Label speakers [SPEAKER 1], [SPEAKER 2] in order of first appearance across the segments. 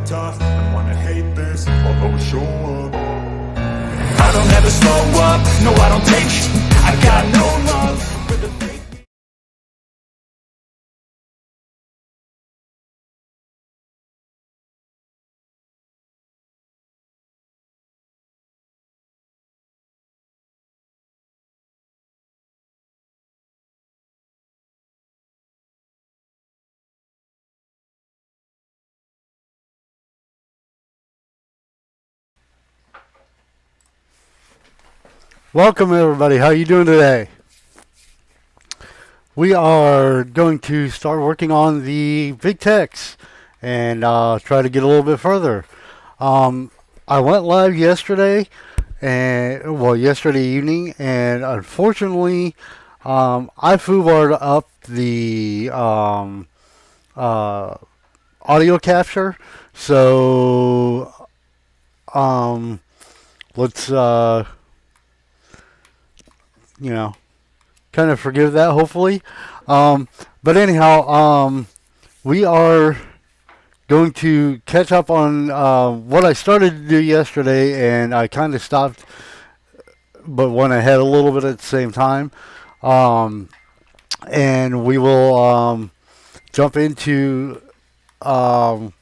[SPEAKER 1] tough and wanna hate this, I'll always show up. I don't ever slow up, no I don't take sh**. I got no love for the fake.
[SPEAKER 2] Welcome everybody, how you doing today? We are going to start working on the big text and try to get a little bit further. I went live yesterday, yesterday evening, and unfortunately I foobarred up the audio capture, so let's kind of forgive that, hopefully. But anyhow, we are going to catch up on what I started to do yesterday, and I kind of stopped, but went ahead a little bit at the same time. And we will jump into what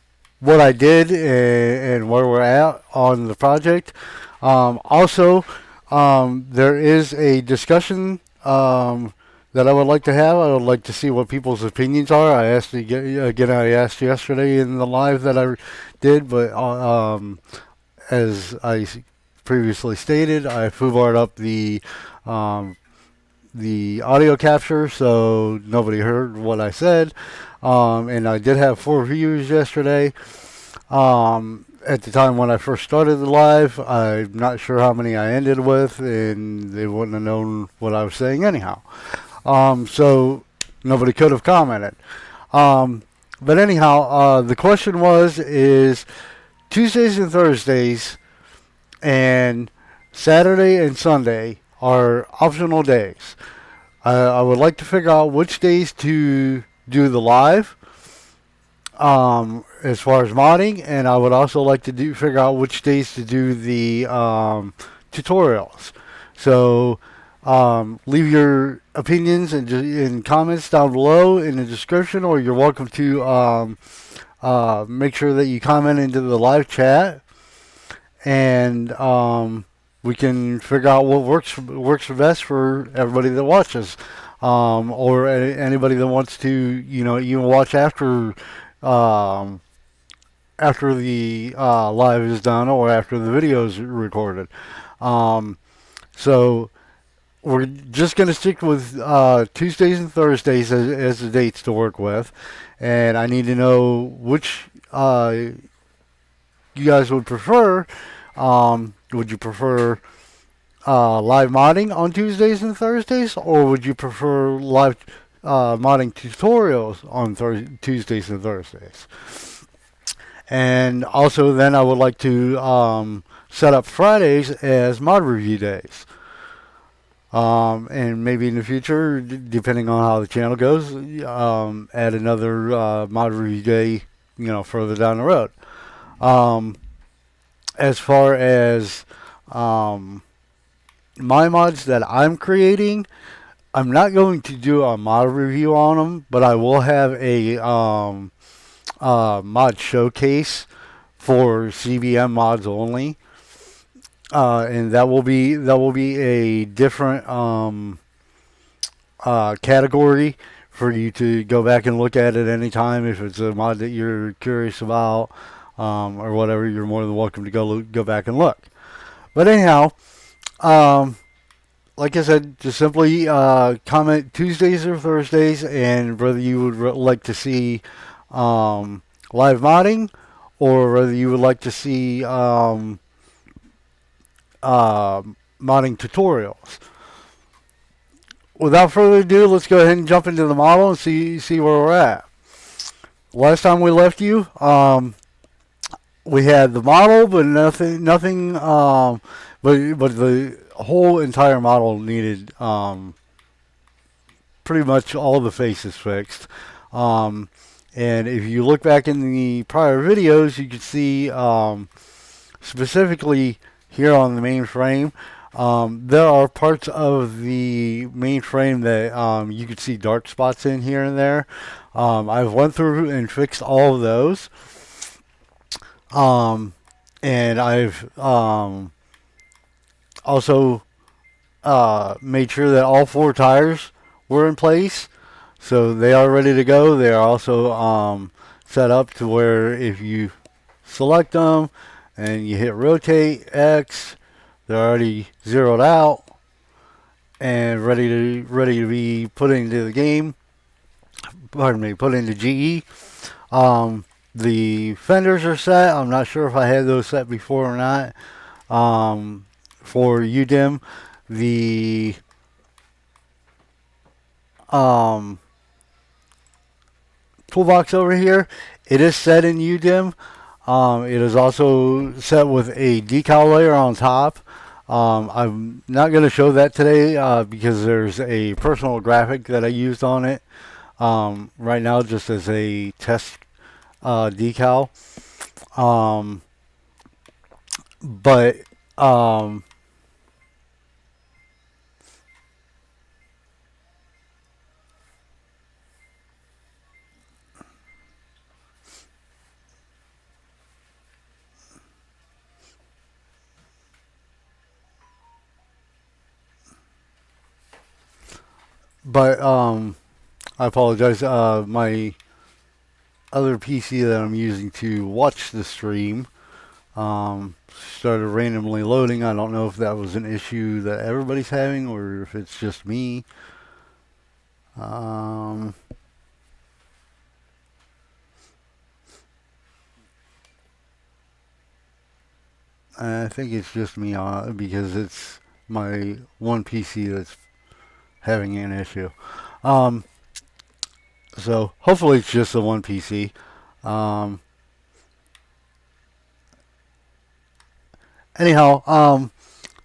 [SPEAKER 2] I did and where we're at on the project. Also, there is a discussion that I would like to have. I would like to see what people's opinions are. I asked yesterday in the live that I did, but as I previously stated, I foobarred up the audio capture, so nobody heard what I said. And I did have 4 viewers yesterday. At the time when I first started the live, I'm not sure how many I ended with, and they wouldn't have known what I was saying anyhow. So nobody could have commented. But anyhow, the question is Tuesdays and Thursdays and Saturday and Sunday are optional days. I would like to figure out which days to do the live, as far as modding, and I would also like to figure out which days to do the tutorials. So leave your opinions and comments down below in the description, or you're welcome to make sure that you comment into the live chat, and we can figure out what works best for everybody that watches, or anybody that wants to, even watch after the live is done, or after the video is recorded. So we're just going to stick with Tuesdays and Thursdays as the dates to work with, and I need to know which you guys would prefer. Would you prefer live modding on Tuesdays and Thursdays, or would you prefer live modding tutorials on Tuesdays and Thursdays? And also then I would like to set up Fridays as mod review days. And maybe in the future, depending on how the channel goes, add another mod review day, further down the road. As far as my mods that I'm creating, I'm not going to do a mod review on them, but I will have a mod showcase for CBM mods only, and that will be a different category for you to go back and look at it anytime. If it's a mod that you're curious about, or whatever, you're more than welcome to go back and look. But anyhow, like I said, just simply comment Tuesdays or Thursdays, and whether you would like to see live modding, or whether you would like to see modding tutorials. Without further ado, let's go ahead and jump into the model and see where we're at. Last time we left you, we had the model, but nothing. But the whole entire model needed pretty much all the faces fixed. And if you look back in the prior videos, you can see specifically here on the main frame, there are parts of the main frame that you can see dark spots in here and there. I've went through and fixed all of those. And I've also made sure that all 4 tires were in place. So they are ready to go. They are also set up to where if you select them and you hit rotate X, they're already zeroed out and ready to be put into the game. Pardon me, put into GE. The fenders are set. I'm not sure if I had those set before or not. For UDIM, the toolbox over here, it is set in UDIM. It is also set with a decal layer on top. I'm not going to show that today because there's a personal graphic that I used on it right now just as a test decal. But I apologize. My other PC that I'm using to watch the stream started randomly loading. I don't know if that was an issue that everybody's having or if it's just me. I think it's just me because it's my one PC that's having an issue. So hopefully it's just the one PC. Anyhow,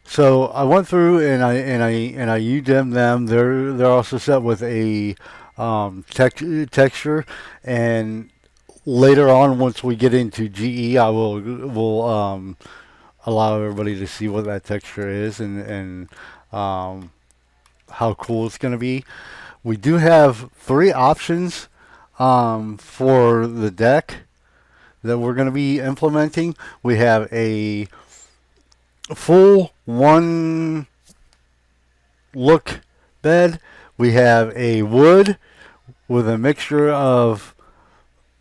[SPEAKER 2] so I went through and I UDIM them. They're also set with a texture, and later on, once we get into GE, I will allow everybody to see what that texture is and how cool it's going to be. We do have 3 options for the deck that we're going to be implementing. We have a full 1 look bed. We have a wood with a mixture of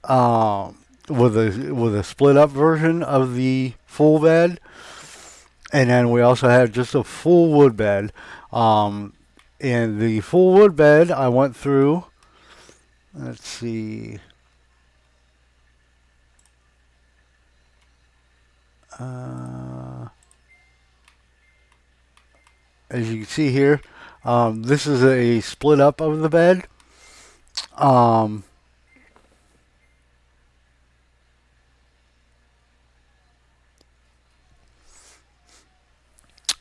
[SPEAKER 2] with a split up version of the full bed, and then we also have just a full wood bed. In the full wood bed, I went through. Let's see. As you can see here, this is a split up of the bed.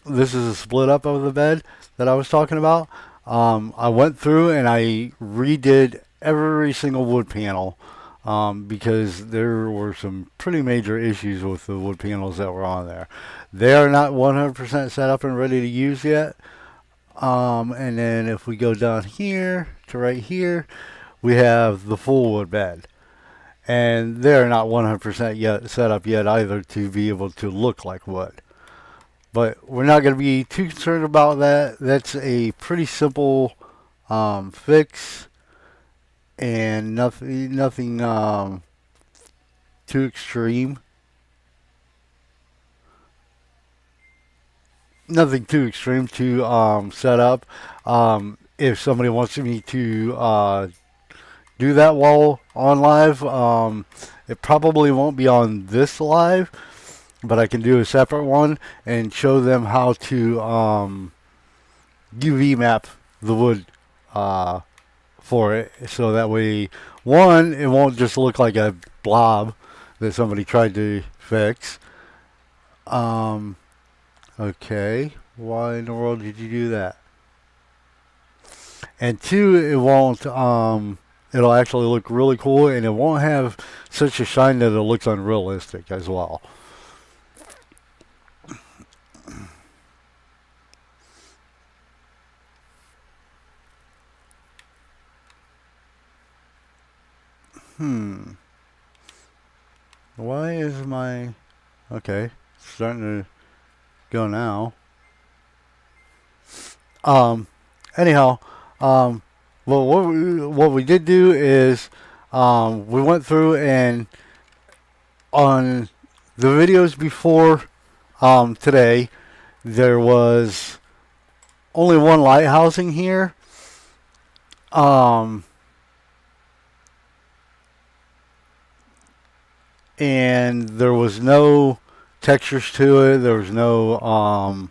[SPEAKER 2] This is a split up of the bed that I was talking about. I went through and I redid every single wood panel because there were some pretty major issues with the wood panels that were on there. They are not 100% set up and ready to use yet. And then if we go down here to right here, we have the full wood bed. And they're not 100% yet set up yet either to be able to look like wood. But we're not going to be too concerned about that. That's a pretty simple fix, and nothing too extreme. Nothing too extreme to set up. If somebody wants me to do that while on live, it probably won't be on this live, but I can do a separate one and show them how to UV map the wood for it, so that way, one, it won't just look like a blob that somebody tried to fix. Okay, why in the world did you do that? And 2, it won't it'll actually look really cool, and it won't have such a shine that it looks unrealistic as well. Why is my... Okay, starting to go now. Anyhow, well, what we did do is we went through and on the videos before today, there was only one light housing here. And there was no textures to it. There was no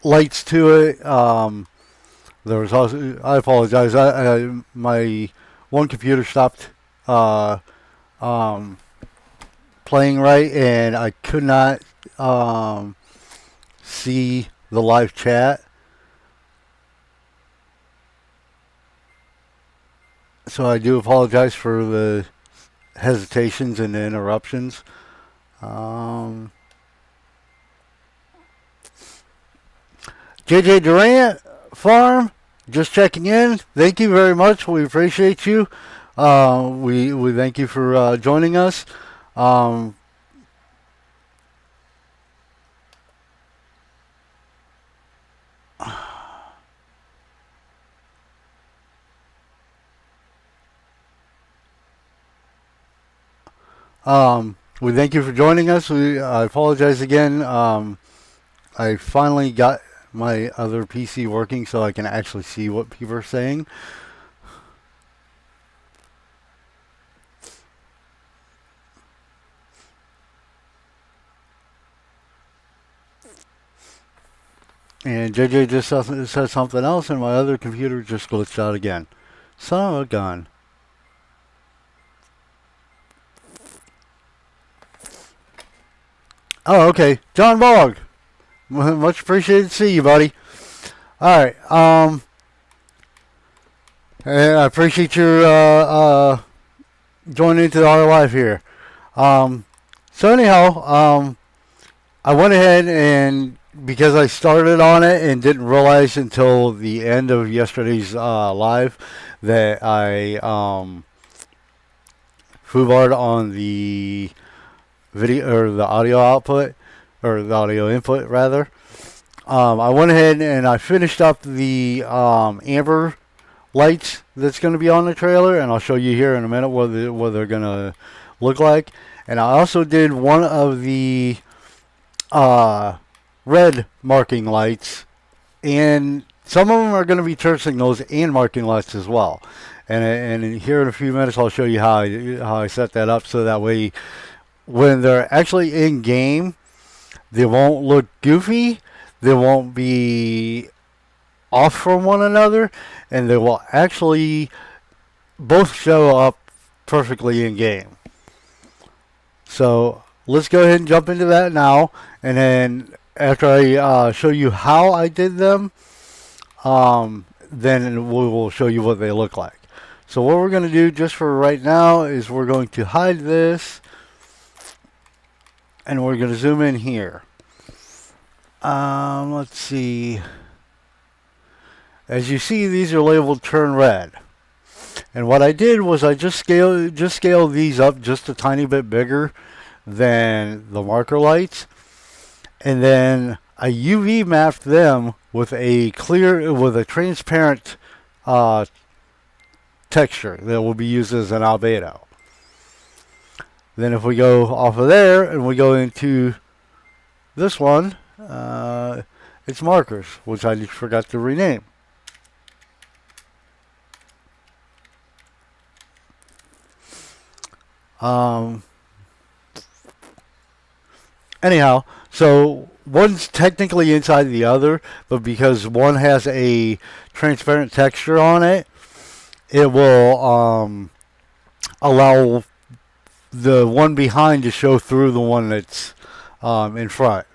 [SPEAKER 2] lights to it. There was also, I apologize, my one computer stopped playing right, and I could not see the live chat. So I do apologize for the hesitations and the interruptions. JJ Durant Farm, just checking in. Thank you very much. We appreciate you. We thank you for joining us. We thank you for joining us. I apologize again. I finally got my other PC working so I can actually see what people are saying. And JJ just said something else, and my other computer just glitched out again. Son of a gun. Oh, okay. John Bog. Much appreciated to see you, buddy. Alright, and I appreciate your joining into our live here. So anyhow, I went ahead and, because I started on it and didn't realize until the end of yesterday's live that I foobarred on the video or the audio output, or the audio input rather. I went ahead and I finished up the amber lights that's going to be on the trailer, and I'll show you here in a minute what they're going to look like. And I also did one of the red marking lights, and some of them are going to be turn signals and marking lights as well. And here in a few minutes I'll show you how I set that up, so that way when they're actually in game, they won't look goofy, they won't be off from one another, and they will actually both show up perfectly in game. So let's go ahead and jump into that now, and then after I show you how I did them, then we will show you what they look like. So what we're going to do just for right now is we're going to hide this, and we're going to zoom in here. Let's see. As you see, these are labeled turn red. And what I did was I just scaled these up just a tiny bit bigger than the marker lights. And then I UV mapped them with a transparent texture that will be used as an albedo. Then if we go off of there and we go into this one, it's markers, which I just forgot to rename. Anyhow, so one's technically inside the other, but because one has a transparent texture on it, it will allow the one behind to show through the one that's in front.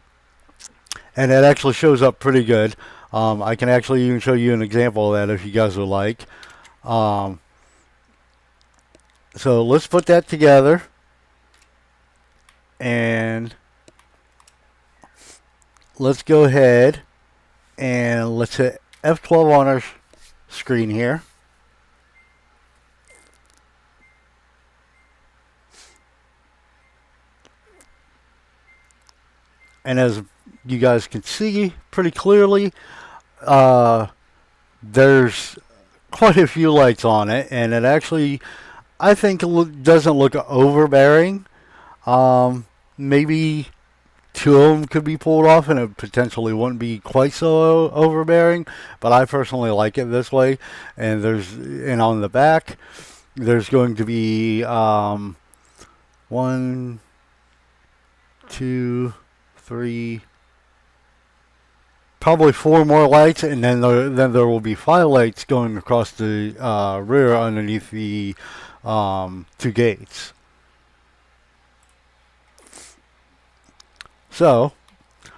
[SPEAKER 2] And it actually shows up pretty good. I can actually even show you an example of that if you guys would like. Um, so let's put that together. And let's go ahead and let's hit F12 on our screen here. And as you guys can see pretty clearly, there's quite a few lights on it, and it actually, I think, doesn't look overbearing. Maybe two of them could be pulled off, and it potentially wouldn't be quite so overbearing. But I personally like it this way. And on the back, there's going to be 1, 2, 3, probably 4 more lights, and then there will be 5 lights going across the rear underneath the 2 gates. So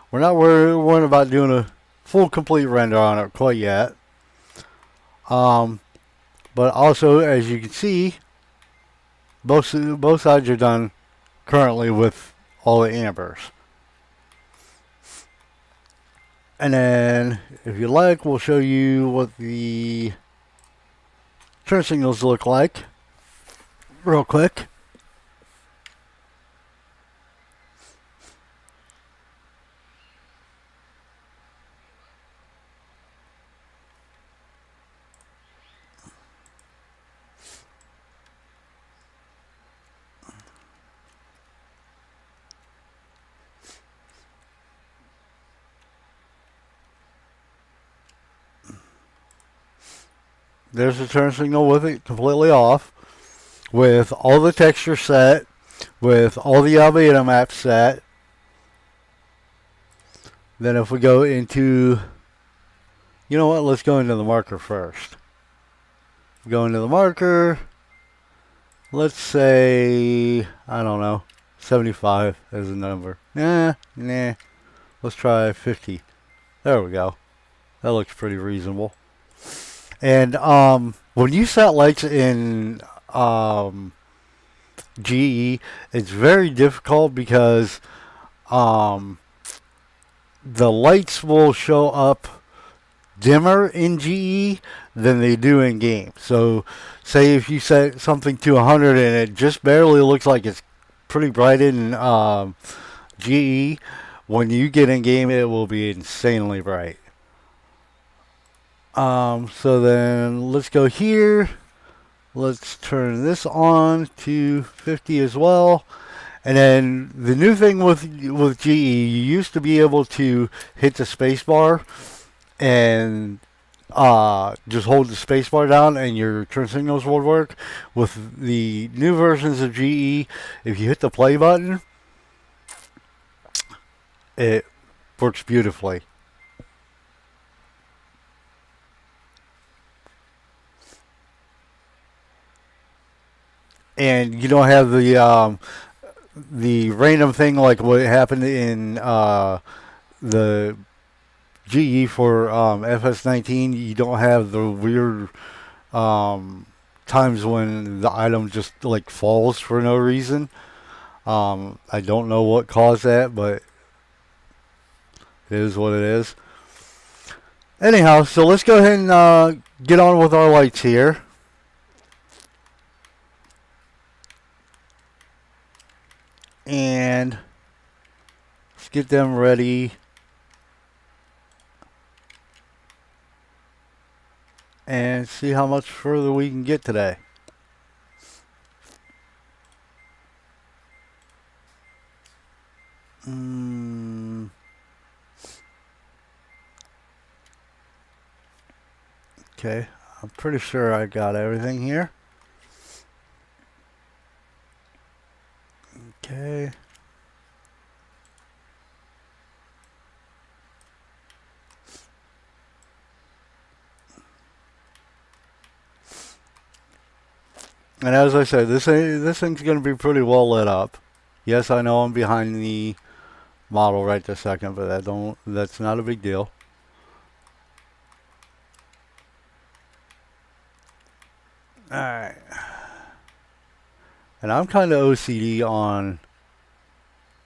[SPEAKER 2] we're not worried about doing a full complete render on it quite yet. But also, as you can see, both sides are done currently with all the ambers. And then, if you like, we'll show you what the turn signals look like real quick. There's the turn signal with it completely off, with all the texture set, with all the albedo maps set. Then if we go into, you know what, let's go into the marker first. Go into the marker, let's say, I don't know, 75 as a number. Nah, let's try 50. There we go. That looks pretty reasonable. And when you set lights in GE, it's very difficult because the lights will show up dimmer in GE than they do in game. So say if you set something to 100 and it just barely looks like it's pretty bright in GE, when you get in game it will be insanely bright. So then let's go here. Let's turn this on to 50 as well. And then the new thing with GE, you used to be able to hit the space bar and just hold the space bar down and your turn signals would work. With the new versions of GE, if you hit the play button, it works beautifully. And you don't have the random thing like what happened in the GE for FS19. You don't have the weird times when the item just like falls for no reason. I don't know what caused that, but it is what it is. Anyhow, so let's go ahead and get on with our lights here. And let's get them ready. And see how much further we can get today. Okay, I'm pretty sure I got everything here. Okay. And as I said, this thing's going to be pretty well lit up. Yes, I know I'm behind the model right this second, but that's not a big deal. Alright. And I'm kind of OCD on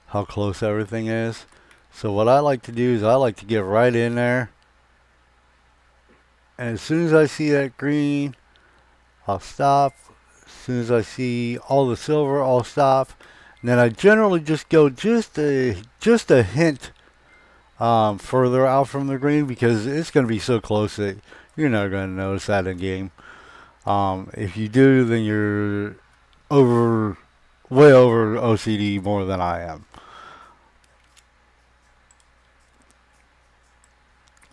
[SPEAKER 2] how close everything is. So what I like to do is I like to get right in there. And as soon as I see that green, I'll stop. As soon as I see all the silver, I'll stop. And then I generally just go just a hint further out from the green, because it's going to be so close that you're not going to notice that in game. If you do, then you're way over OCD more than I am.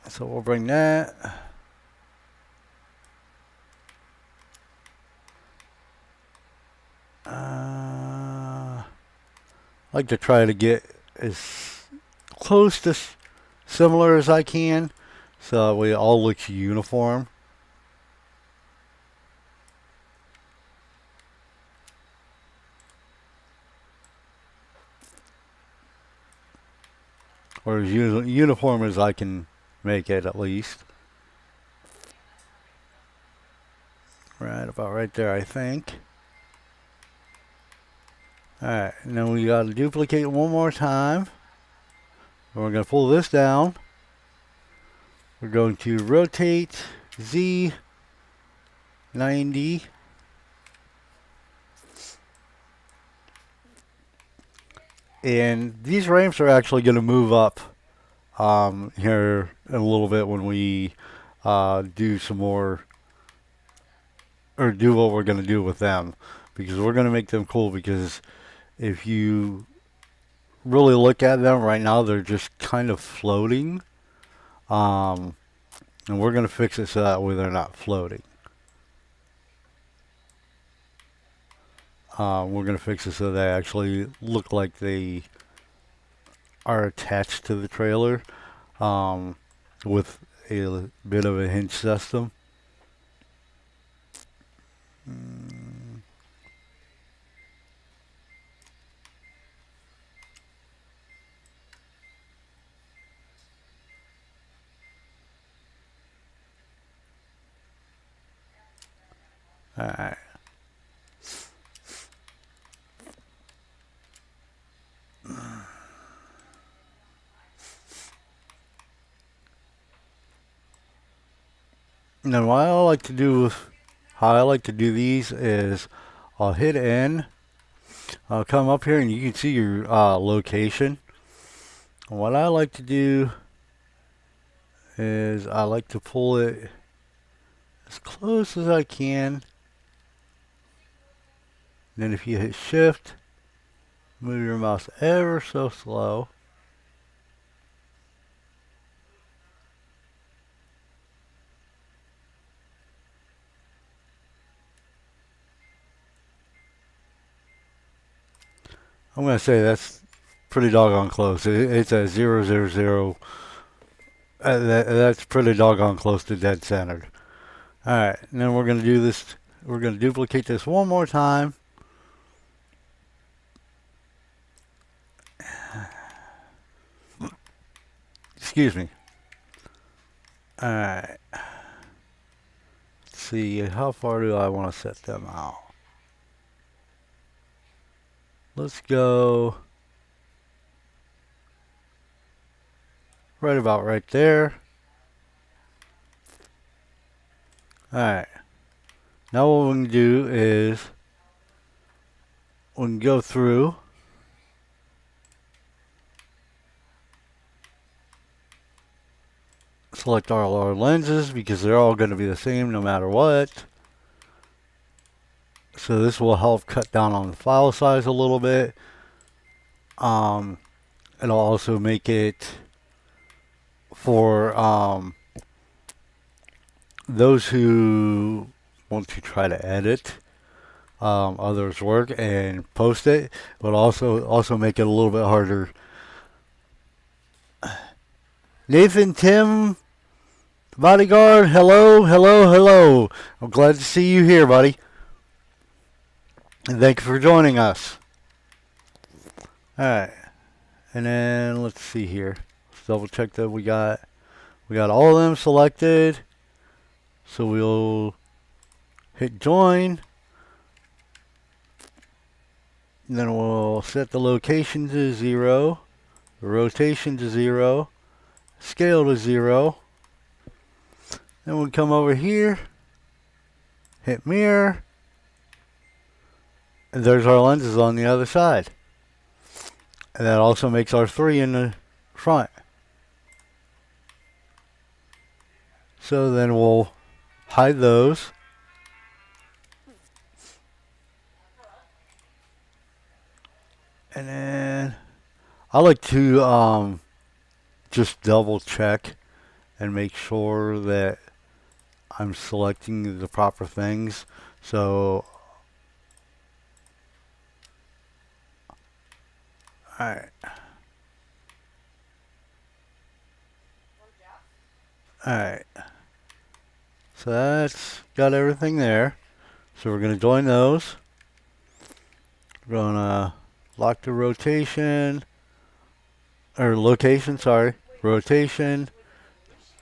[SPEAKER 2] So we'll bring that. I like to try to get as close to similar as I can, so that way it all looks uniform. Or as uniform as I can make it, at least. Right about right there, I think. Alright, and then we got to duplicate one more time. We're going to pull this down. We're going to rotate Z 90. And these ramps are actually going to move up here in a little bit when we do some more, or do what we're going to do with them, because we're going to make them cool. Because if you really look at them right now, they're just kind of floating, and we're going to fix it so that way they're not floating. We're going to fix it so they actually look like they are attached to the trailer, with a bit of a hinge system. Alright. Now what I like to do, how I like to do these is I'll hit N. I'll come up here and you can see your location. And what I like to do is I like to pull it as close as I can. Then if you hit shift, move your mouse ever so slow. I'm going to say that's pretty doggone close. It's a 0, 0, 0. That's pretty doggone close to dead centered. Alright, and then we're going to do this. We're going to duplicate this one more time. Excuse me. Alright. Let's see, how far do I want to set them out? Let's go right about right there. Alright. Now what we can do is we can go through. Select all our lenses because they're all going to be the same no matter what. So this will help cut down on the file size a little bit. It'll also make it for those who want to try to edit others' work and post it, but also make it a little bit harder. Nathan, Tim, Bodyguard, hello, hello, hello. I'm glad to see you here, buddy. And thank you for joining us. Alright. And then let's see here. Let's double check that we got all of them selected. So we'll hit join. And then we'll set the location to 0, the rotation to 0, scale to 0. Then we'll come over here, hit mirror, and there's our lenses on the other side. And that also makes our 3 in the front. So then we'll hide those. And then I like to just double check and make sure that I'm selecting the proper things. So alright. Alright. So that's got everything there. So we're going to join those. We're going to lock the rotation, or location, sorry. Rotation,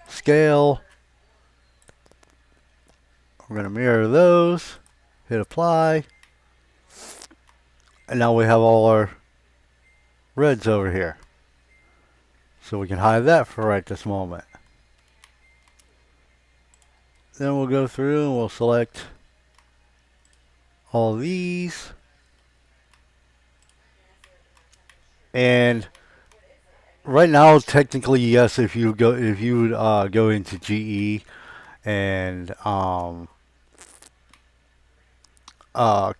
[SPEAKER 2] scale. We're going to mirror those. Hit apply. And now we have all our reds over here. So we can hide that for right this moment. Then we'll go through and we'll select all these. And right now, technically, yes, if you would go into GE and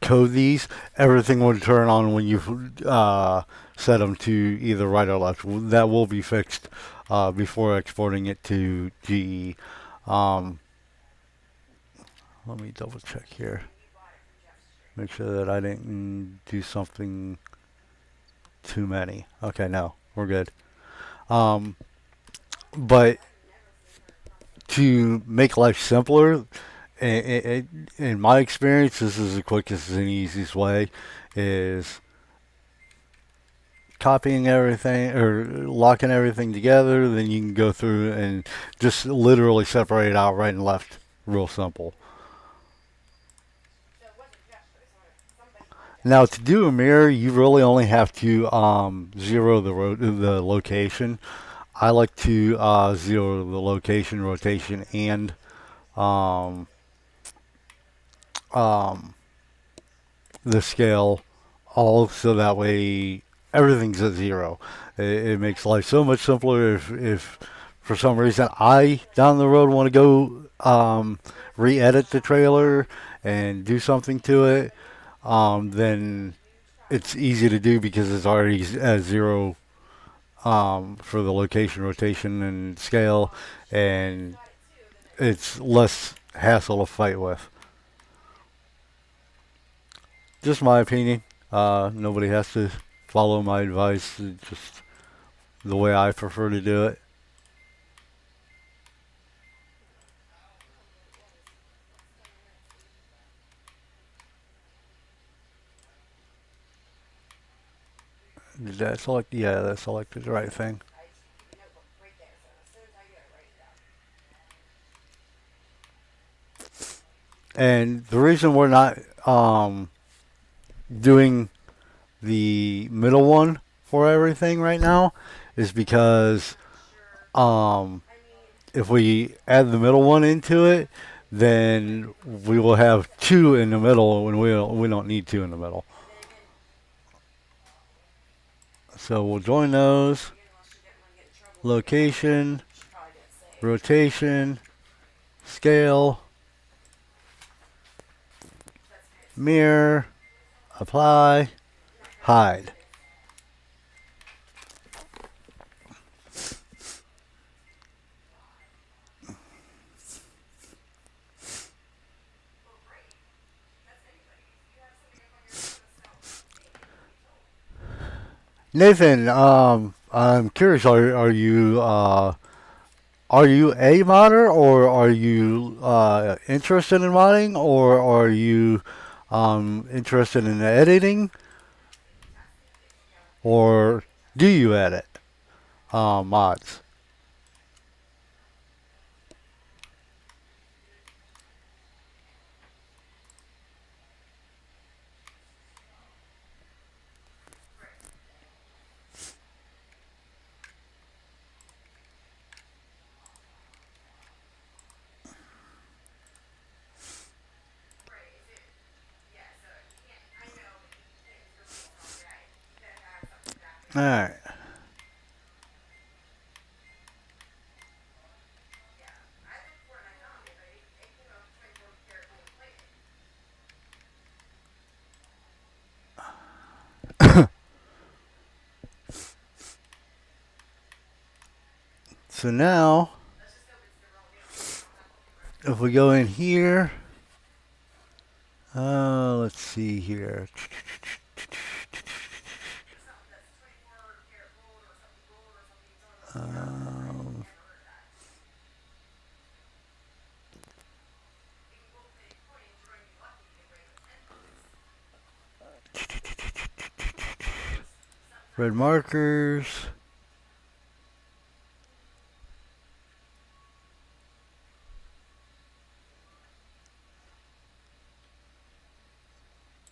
[SPEAKER 2] code these, everything would turn on when you set them to either right or left. That will be fixed before exporting it to GE. Let me double check here. Make sure that I didn't do something too many. Okay, no, we're good. But to make life simpler, in my experience, this is the quickest and easiest way, is copying everything or locking everything together. Then you can go through and just literally separate it out right and left. Real simple. Now to do a mirror, you really only have to zero the location. I like to zero the location, rotation, and the scale, all so that way everything's at 0. It makes life so much simpler. If for some reason I down the road want to go re-edit the trailer and do something to it, then it's easy to do because it's already at 0 for the location, rotation, and scale, and it's less hassle to fight with. Just my opinion. Nobody has to follow my advice. It's just the way I prefer to do it. Did that select? Yeah, that selected the right thing. And the reason we're not doing the middle one for everything right now is because if we add the middle one into it, then we will have 2 in the middle when we don't need 2 in the middle. So we'll join those. Location, rotation, scale, mirror, apply, hide. Nathan, I'm curious. Are you a modder, or are you interested in modding, or are you interested in editing, or do you edit mods? All right. So now, if we go in here, let's see here. Um, red markers.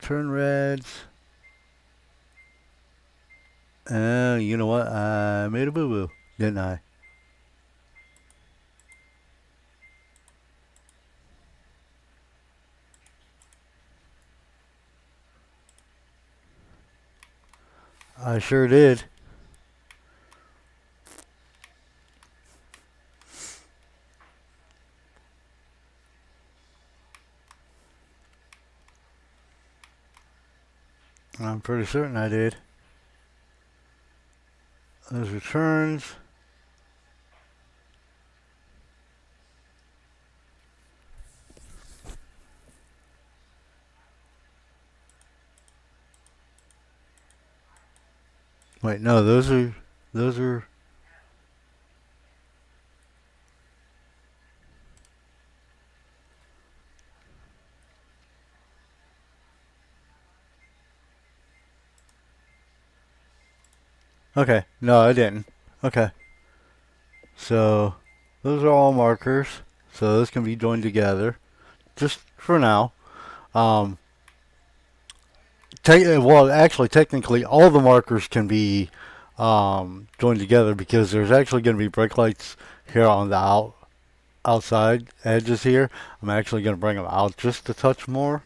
[SPEAKER 2] Turn reds. You know what? I made a boo-boo, didn't I? I sure did. I'm pretty certain I did. Those returns. Wait, no, those are. Okay, no, I didn't. Okay, so those are all markers. So those can be joined together, just for now. Um, well, actually, technically, all the markers can be joined together because there's actually going to be brake lights here on the outside edges here. I'm actually going to bring them out just a touch more.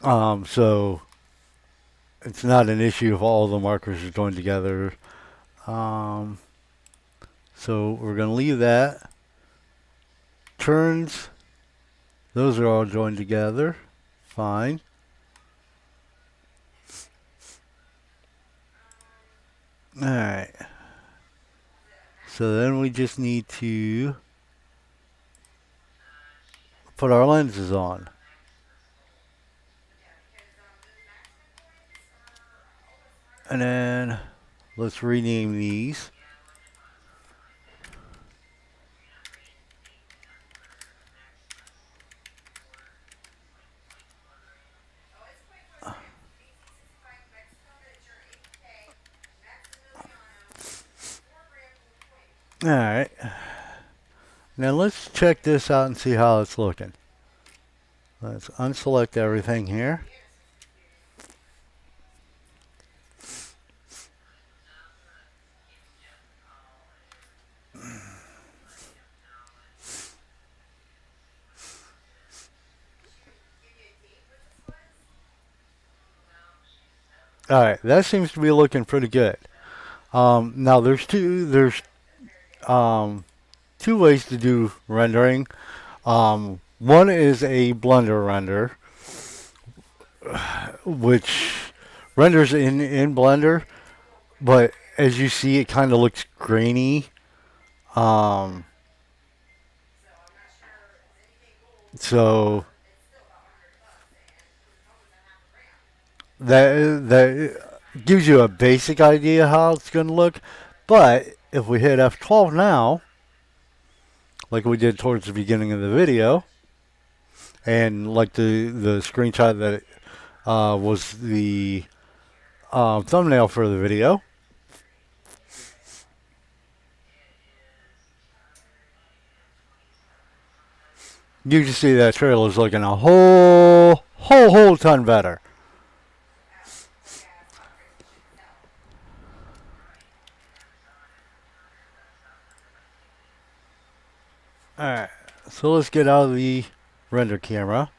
[SPEAKER 2] So it's not an issue if all the markers are joined together. So we're going to leave that. Turns, those are all joined together. Fine. Alright. So then we just need to put our lenses on. And then let's rename these. Alright. Now let's check this out and see how it's looking. Let's unselect everything here. Alright, that seems to be looking pretty good. Now there's two ways to do rendering. One is a Blender render, which renders in Blender, but as you see, it kind of looks grainy. So that gives you a basic idea how it's going to look. But if we hit F12 now, like we did towards the beginning of the video, and like the screenshot that was the thumbnail for the video, you can see that trailer's looking a whole ton better. Alright, so let's get out of the render camera.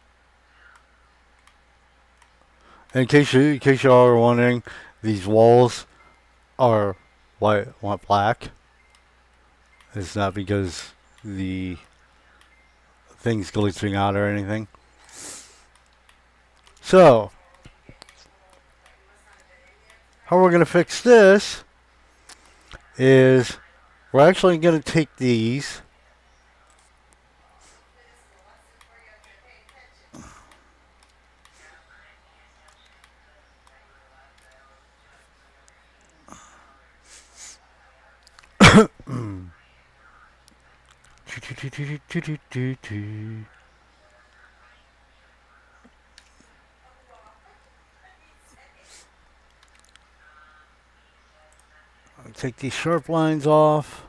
[SPEAKER 2] In case you are wondering, these walls are white, want black. It's not because the thing's glitching out or anything. So, how we're going to fix this is we're actually going to take these take these sharp lines off.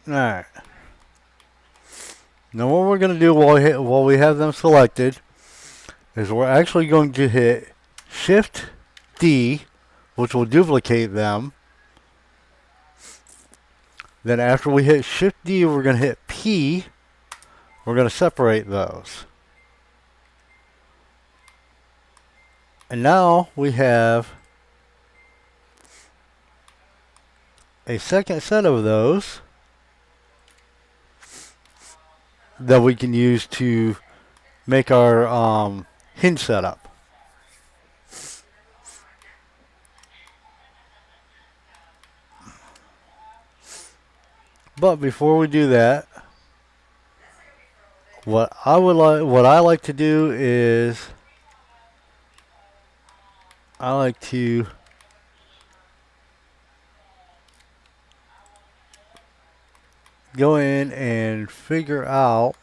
[SPEAKER 2] Alright. Now what we're going to do while we have them selected is we're actually going to hit Shift D, which will duplicate them. Then after we hit Shift D, we're going to hit P. We're going to separate those. And now we have a second set of those that we can use to make our hinge setup. But before we do that, what I like to do is I like to go in and figure out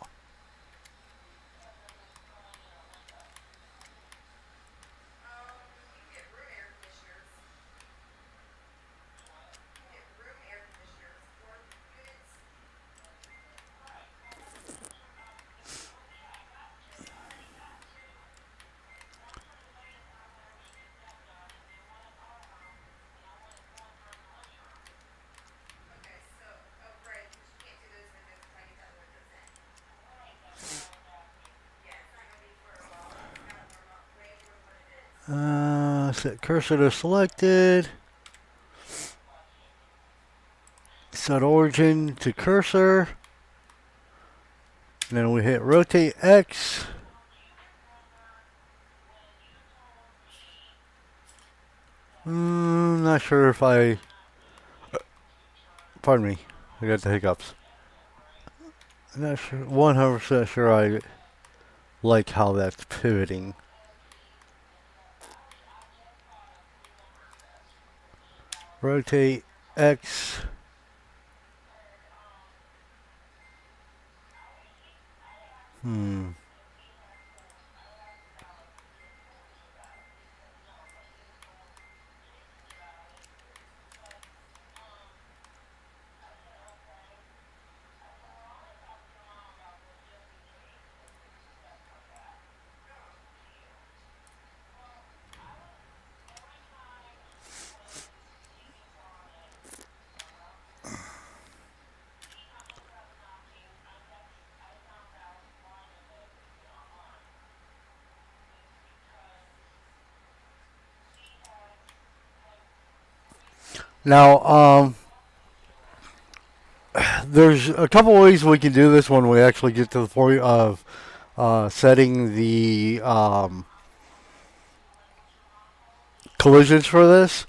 [SPEAKER 2] set cursor to selected, set origin to cursor, and then we hit rotate X. Not sure if pardon me, I got the hiccups. I'm not sure, 100% sure I like how that's pivoting. Rotate X. Now, there's a couple ways we can do this when we actually get to the point of setting the collisions for this.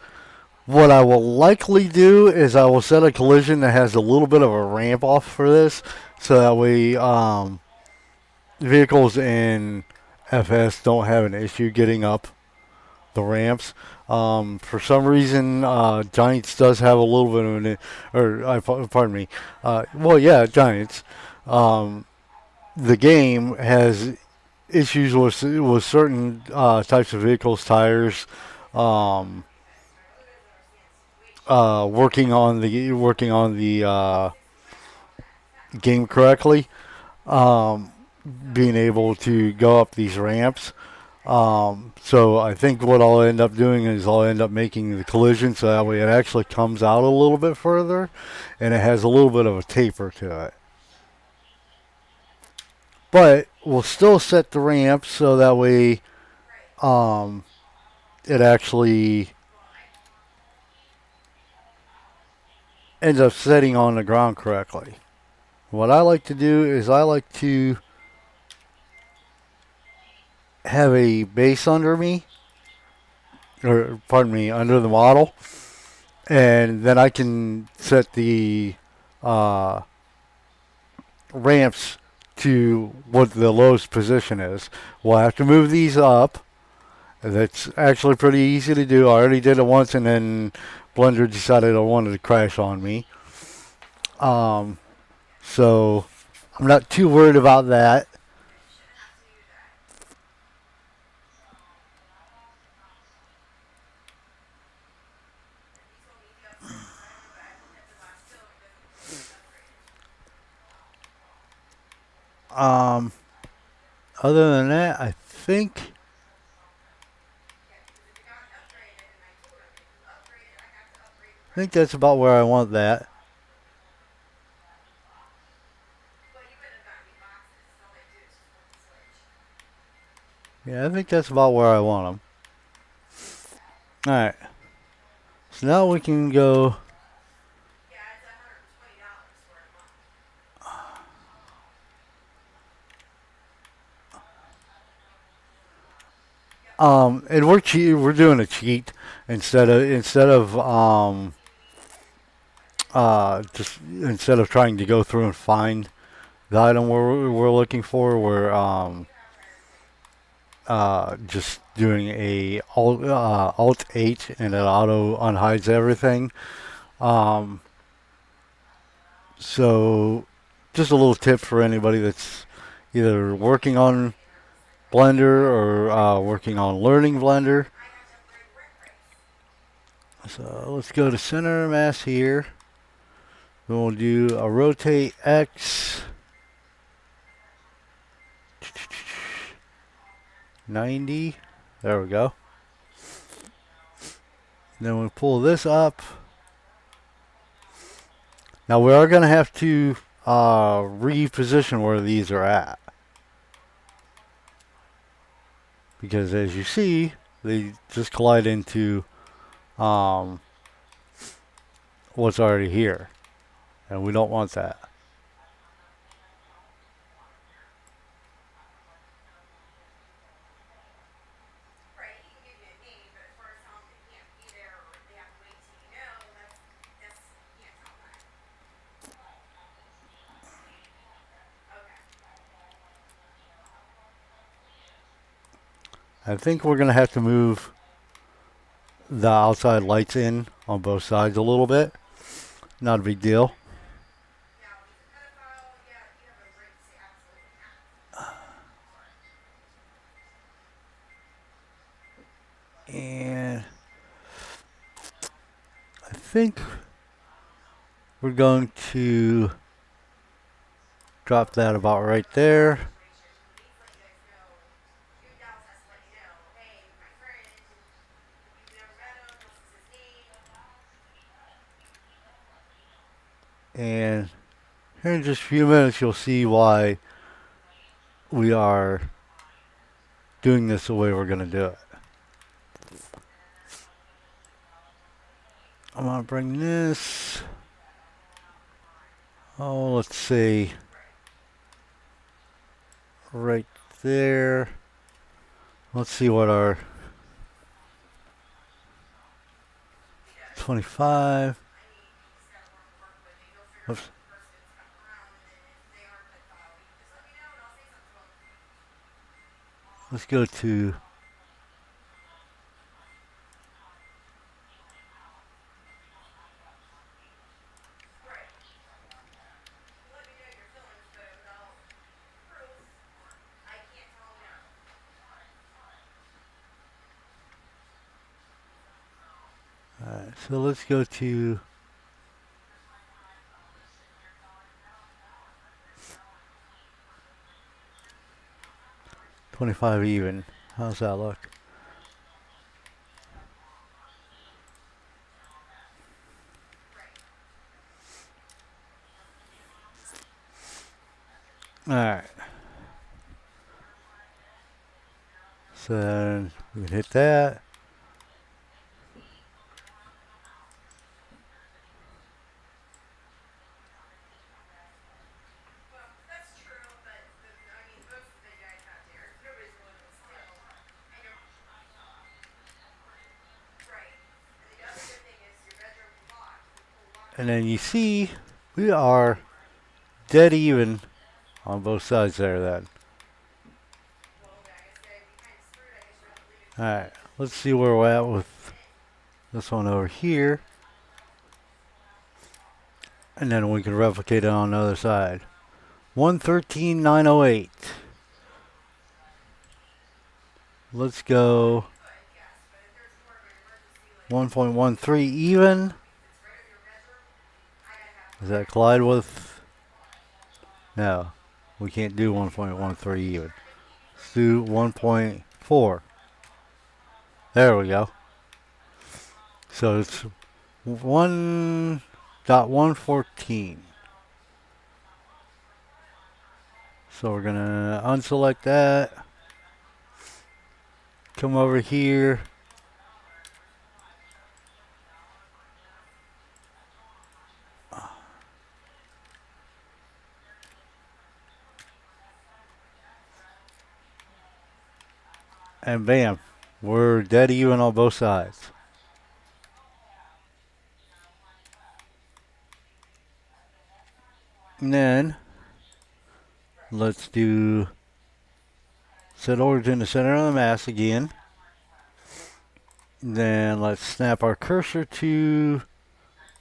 [SPEAKER 2] What I will likely do is I will set a collision that has a little bit of a ramp off for this, so that way vehicles in FS don't have an issue getting up the ramps. For some reason, Giants does have a little bit of an, pardon me. Well, yeah, Giants. The game has issues with certain types of vehicles, tires, um, working on the game correctly, um, being able to go up these ramps. So I think what I'll end up doing is I'll end up making the collision so that way it actually comes out a little bit further, and it has a little bit of a taper to it. But we'll still set the ramp so that way um, it actually ends up setting on the ground correctly. What I like to do is I like to have a base under me, or pardon me, under the model, and then I can set the uh, ramps to what the lowest position is. We'll have to move these up. That's actually pretty easy to do. I already did it once, and then Blender decided it wanted to crash on me. So I'm not too worried about that. Um, Other than that, I think that's about where I want that. Yeah, I think that's about where I want them. Alright. So now we can go. And we're doing a cheat instead of trying to go through and find the item we're looking for. We're just doing a Alt 8, and it auto unhides everything. Um, so just a little tip for anybody that's either working on Blender or working on learning Blender. So let's go to center mass here. Then we'll do a rotate X 90. There we go. Then we pull this up. Now we are going to have to reposition where these are at, because as you see, they just collide into what's already here, and we don't want that. I think we're going to have to move the outside lights in on both sides a little bit. Not a big deal. And I think we're going to drop that about right there. And here in just a few minutes, you'll see why we are doing this the way we're going to do it. I'm gonna bring this. Oh, let's see. Right there. Let's see what our 25. Oops. Let's go to alright, so let's go to 25 even. How's that look? Alright. So then we can hit that. And then you see we are dead even on both sides there then. Alright, let's see where we're at with this one over here. And then we can replicate it on the other side. 113,908. Let's go 1.13 even. Does that collide with? No, we can't do 1.13 even. Let's do 1.4. There we go. So it's 1.114. So we're gonna unselect that. Come over here. And bam, we're dead even on both sides. And then let's do set origin to center of the mass again. Then let's snap our cursor to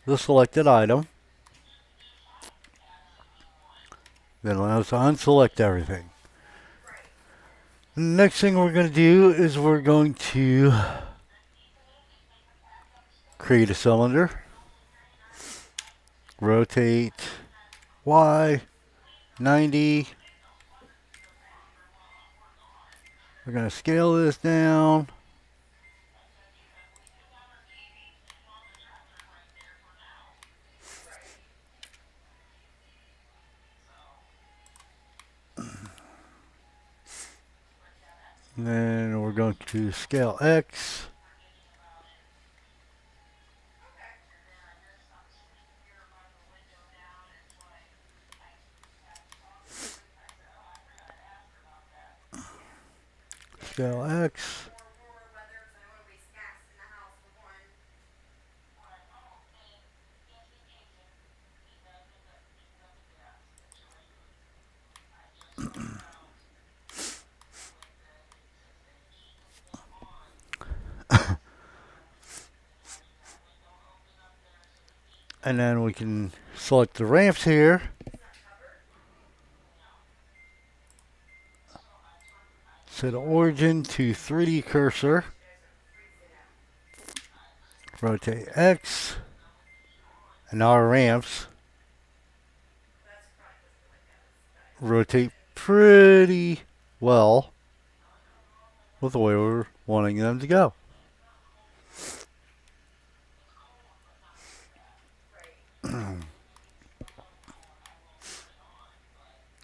[SPEAKER 2] the selected item. Then let's unselect everything. The next thing we're going to do is we're going to create a cylinder. Rotate Y 90. We're going to scale this down. And then we're going to scale X. Scale X. And then we can select the ramps here. Set origin to 3D cursor. Rotate X. And our ramps rotate pretty well with the way we're wanting them to go.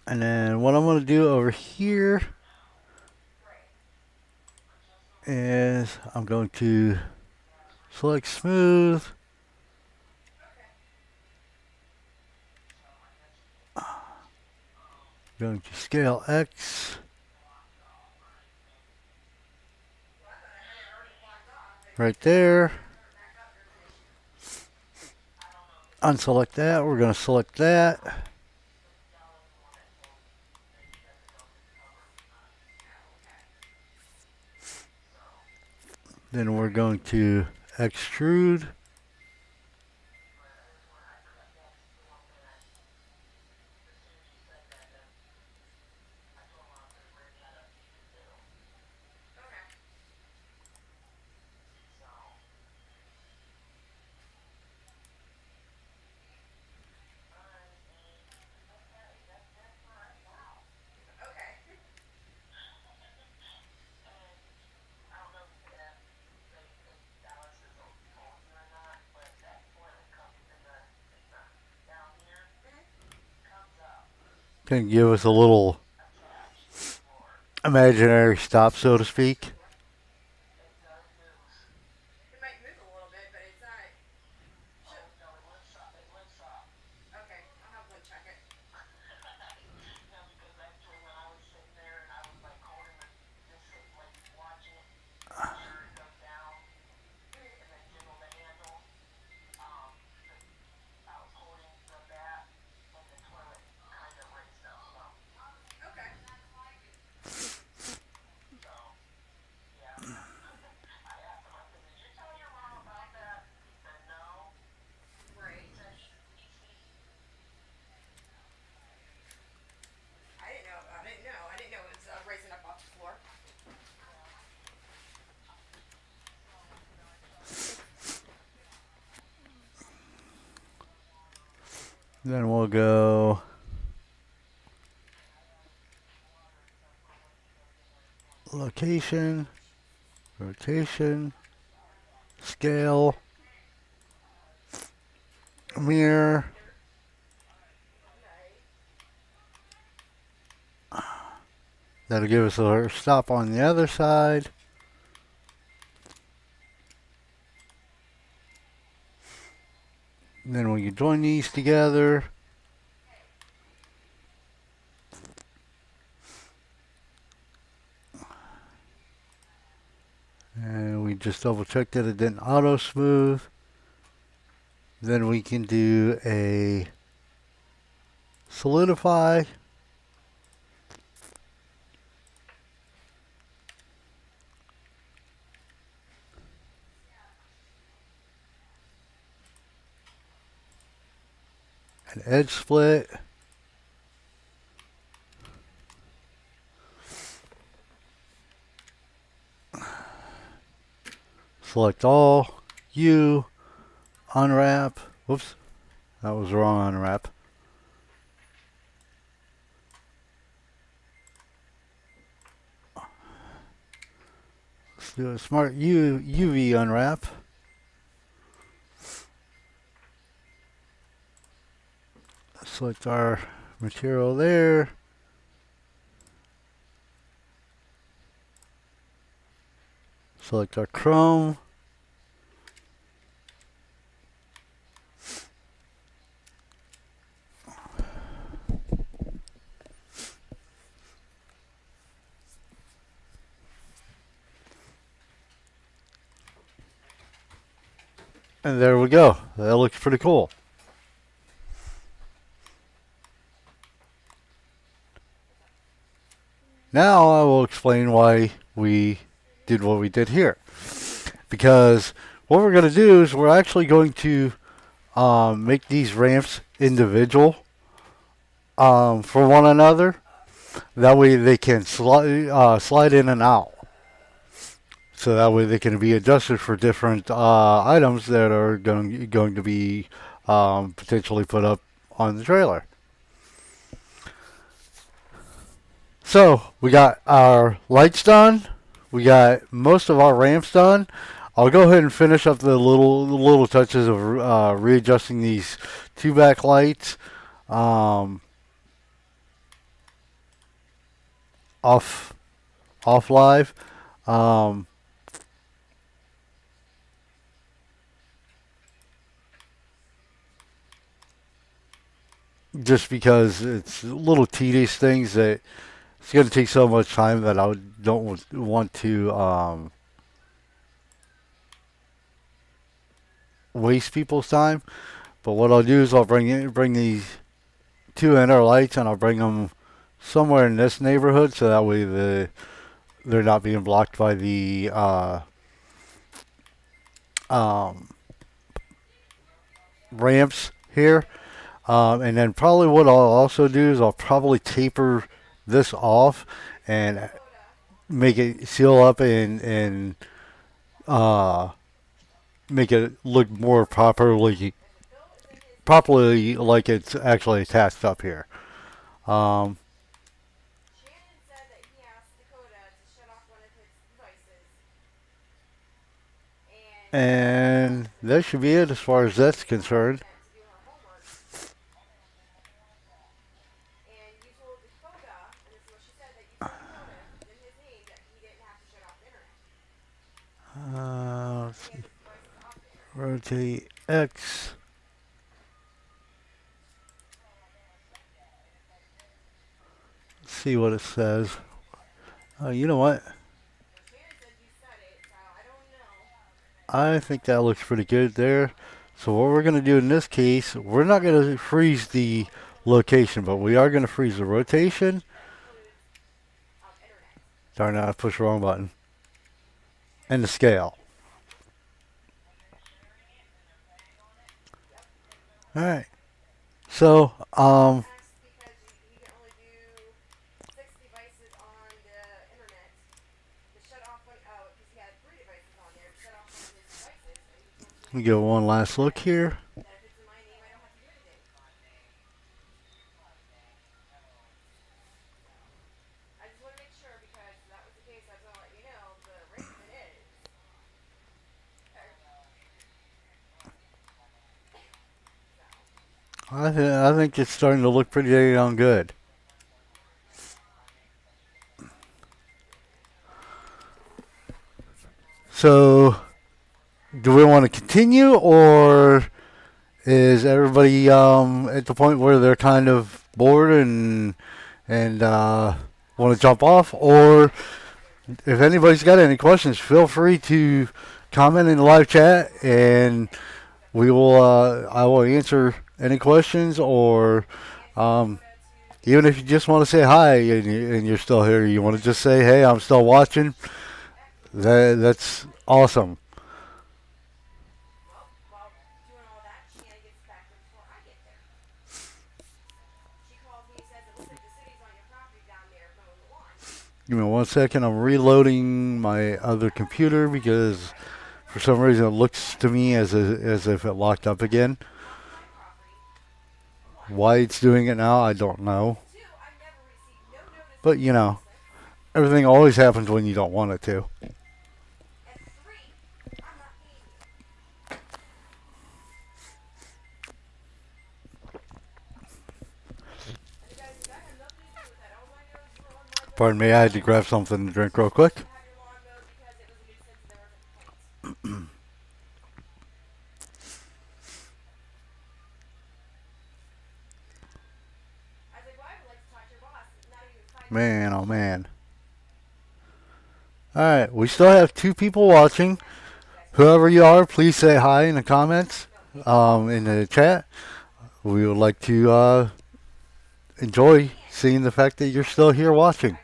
[SPEAKER 2] And then what I'm going to do over here is I'm going to select smooth, Going to scale X. Right there. Unselect that. We're going to select that. Then we're going to extrude. Can give us a little imaginary stop, so to speak. Then we'll go location, rotation, scale, mirror. That'll give us a stop on the other side. Then we can join these together. And we just double check that it didn't auto smooth. Then we can do a solidify. An edge split. Select all, U, unwrap. Whoops, that was the wrong unwrap. Let's do a smart UV unwrap. Select our material there. Select our chrome. And there we go. That looks pretty cool. Now I will explain why we did what we did here. Because what we're going to do is we're actually going to make these ramps individual for one another. That way they can slide in and out. So that way they can be adjusted for different items that are going to be potentially put up on the trailer. So we got our lights done. We got most of our ramps done. I'll go ahead and finish up the little touches of readjusting these two back lights off live. just because it's little tedious things that it's going to take so much time that don't want to waste people's time. But what I'll do is I'll bring these two inner lights and I'll bring them somewhere in this neighborhood so that way they're not being blocked by the um, ramps here. And then probably what I'll also do is I'll probably taper this off and make it seal up and uh, make it look more properly like it's actually attached up here. Um, and that should be it as far as that's concerned. Let's see. Rotate X. Let's see what it says. You know what? I think that looks pretty good there. So what we're going to do in this case, we're not going to freeze the location, but we are going to freeze the rotation. Darn it, I pushed the wrong button. And the scale. Alright. So, let me give one last look here. I think it's starting to look pretty darn good. So, do we want to continue, or is everybody at the point where they're kind of bored and want to jump off? Or if anybody's got any questions, feel free to comment in the live chat, and we will. I will answer any questions, or even if you just want to say hi and you're still here, you want to just say, "Hey, I'm still watching." That's awesome. Give me 1 second. I'm reloading my other computer because for some reason it looks to me as if it locked up again. Why it's doing it now, I don't know. But you know, everything always happens when you don't want it to. Pardon me, I had to grab something to drink real quick. Man, oh man. Alright, we still have 2 people watching. Whoever you are, please say hi in the comments, in the chat. We would like to enjoy seeing the fact that you're still here watching.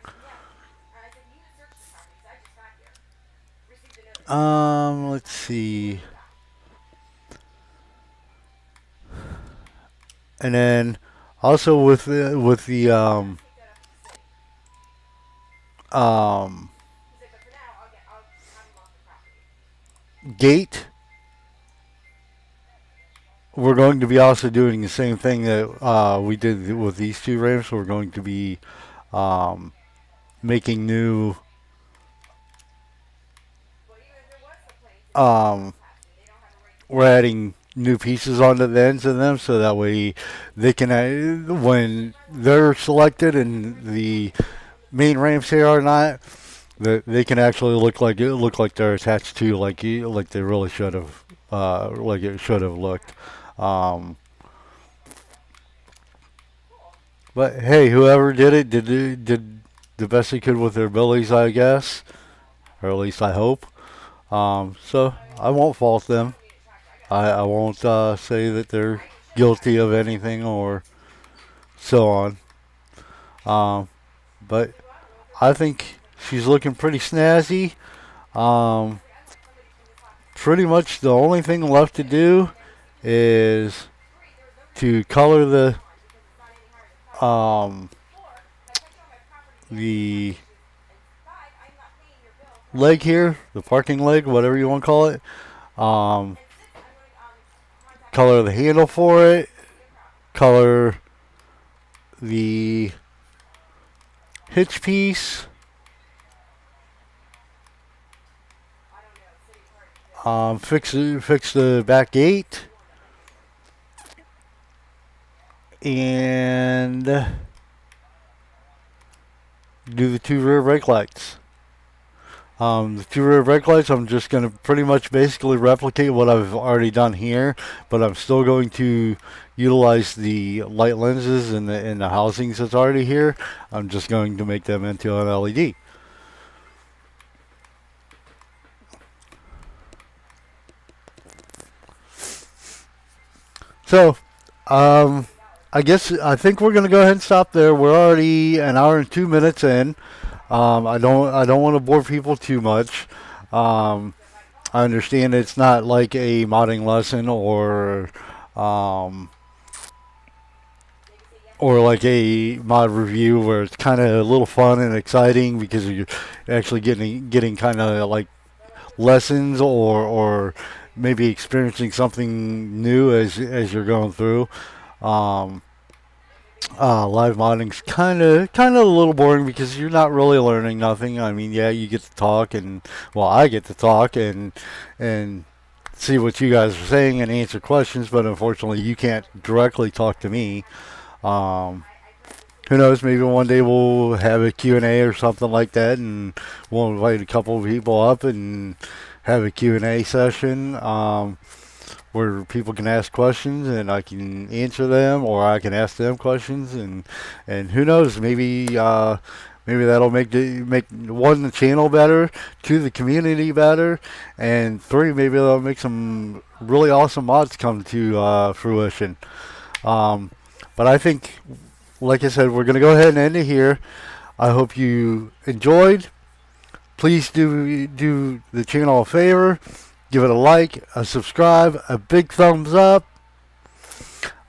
[SPEAKER 2] Let's see. And then also with the gate, we're going to be also doing the same thing that we did with these 2 ramps. We're going to be making new we're adding new pieces onto the ends of them so that way they can when they're selected and the main ramps here are not, that they can actually look like they're attached to like they really should have like it should have looked. But hey, whoever did it did the best they could with their abilities, I guess, or at least I hope. So I won't fault them. I won't say that they're guilty of anything or so on. Um, but I think she's looking pretty snazzy. Um, Pretty much the only thing left to do is to color um, the leg here, the parking leg, whatever you want to call it. Um, Color the handle for it. Color the hitch piece. Fix the back gate, and do the two rear brake lights. The two rear brake lights, I'm just going to pretty much basically replicate what I've already done here, but I'm still going to utilize the light lenses and the housings that's already here. I'm just going to make them into an LED. So, I think we're gonna go ahead and stop there. We're already an hour and 2 minutes in. I don't want to bore people too much. Um, I understand it's not like a modding lesson um, or like a mod review where it's kind of a little fun and exciting because you're actually getting kind of like lessons or maybe experiencing something new as you're going through. Um, Live modding's kind of a little boring because you're not really learning nothing. I mean, yeah, you get to talk and well, I get to talk and see what you guys are saying and answer questions, but unfortunately, you can't directly talk to me. Um, who knows? Maybe one day we'll have a Q&A or something like that, and we'll invite a couple of people up and have a Q&A session. Where people can ask questions and I can answer them, or I can ask them questions, and who knows, maybe that'll make one, the channel better, two, the community better, and three, maybe that'll make some really awesome mods come to fruition. Um, but I think, like I said, we're gonna go ahead and end it here. I hope you enjoyed. Please do the channel a favor. Give it a like, a subscribe, a big thumbs up.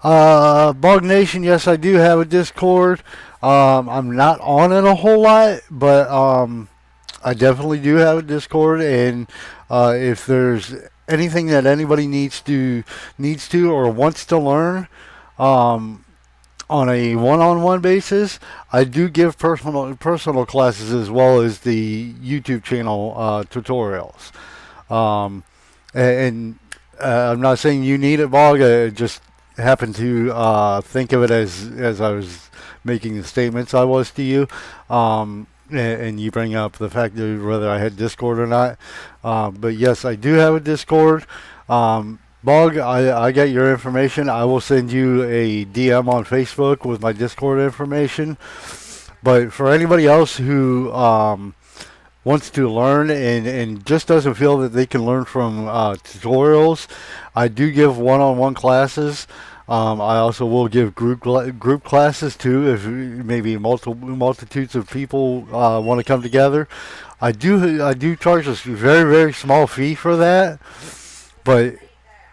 [SPEAKER 2] Bog Nation, yes, I do have a Discord. I'm not on it a whole lot, but I definitely do have a Discord. And if there's anything that anybody needs to or wants to learn, on a one-on-one basis, I do give personal classes as well as the YouTube channel tutorials. Um, and I'm not saying you need it, Bog. I just happened to think of it as I was making the statements I was to you. And you bring up the fact that whether I had Discord or not. But yes, I do have a Discord. Bog, I got your information. I will send you a DM on Facebook with my Discord information. But for anybody else who wants to learn and just doesn't feel that they can learn from tutorials, I do give one-on-one classes. I also will give group classes too if maybe multitudes of people want to come together. I do charge a very very small fee for that, but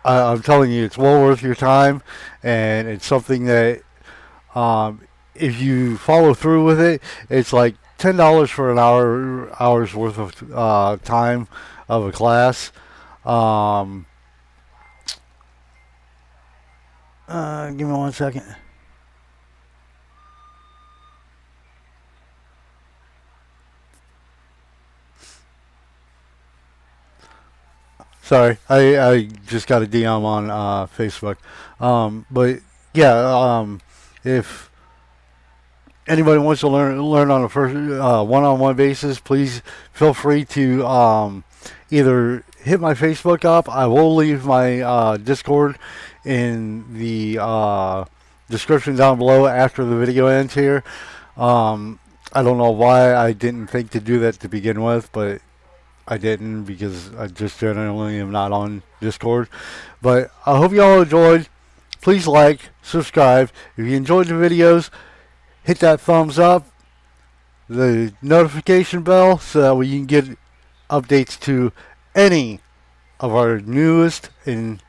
[SPEAKER 2] I'm telling you, it's well worth your time, and it's something that if you follow through with it, it's like $10 for an hour's worth of time of a class. Give me 1 second. Sorry, I just got a DM on Facebook. But yeah, if anybody wants to learn on a first one-on-one basis, please feel free to either hit my Facebook up. I will leave my Discord in the description down below after the video ends here. I don't know why I didn't think to do that to begin with, but I didn't because I just generally am not on Discord. But I hope you all enjoyed. Please like, subscribe. If you enjoyed the videos, hit that thumbs up, the notification bell, so that we can get updates to any of our newest and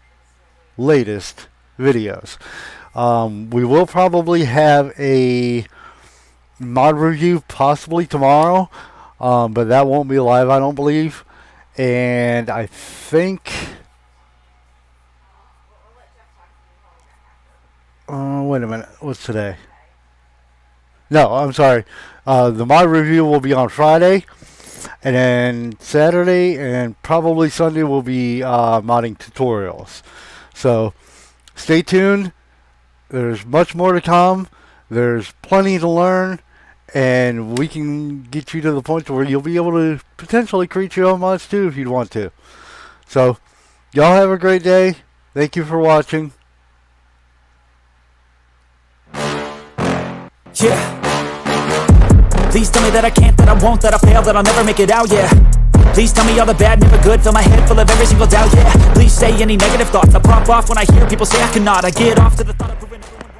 [SPEAKER 2] latest videos. We will probably have a mod review possibly tomorrow, but that won't be live, I don't believe. And I think wait a minute, what's today? No, I'm sorry. The mod review will be on Friday, and then Saturday and probably Sunday will be modding tutorials. So stay tuned. There's much more to come. There's plenty to learn, and we can get you to the point where you'll be able to potentially create your own mods too if you'd want to. So y'all have a great day. Thank you for watching.
[SPEAKER 3] Yeah. Please tell me that I can't, that I won't, that I fail, that I'll never make it out, yeah. Please tell me all the bad, never good, fill my head full of every single doubt, yeah. Please say any negative thoughts, I pop off when I hear people say I cannot. I get off to the thought of proving everyone wrong.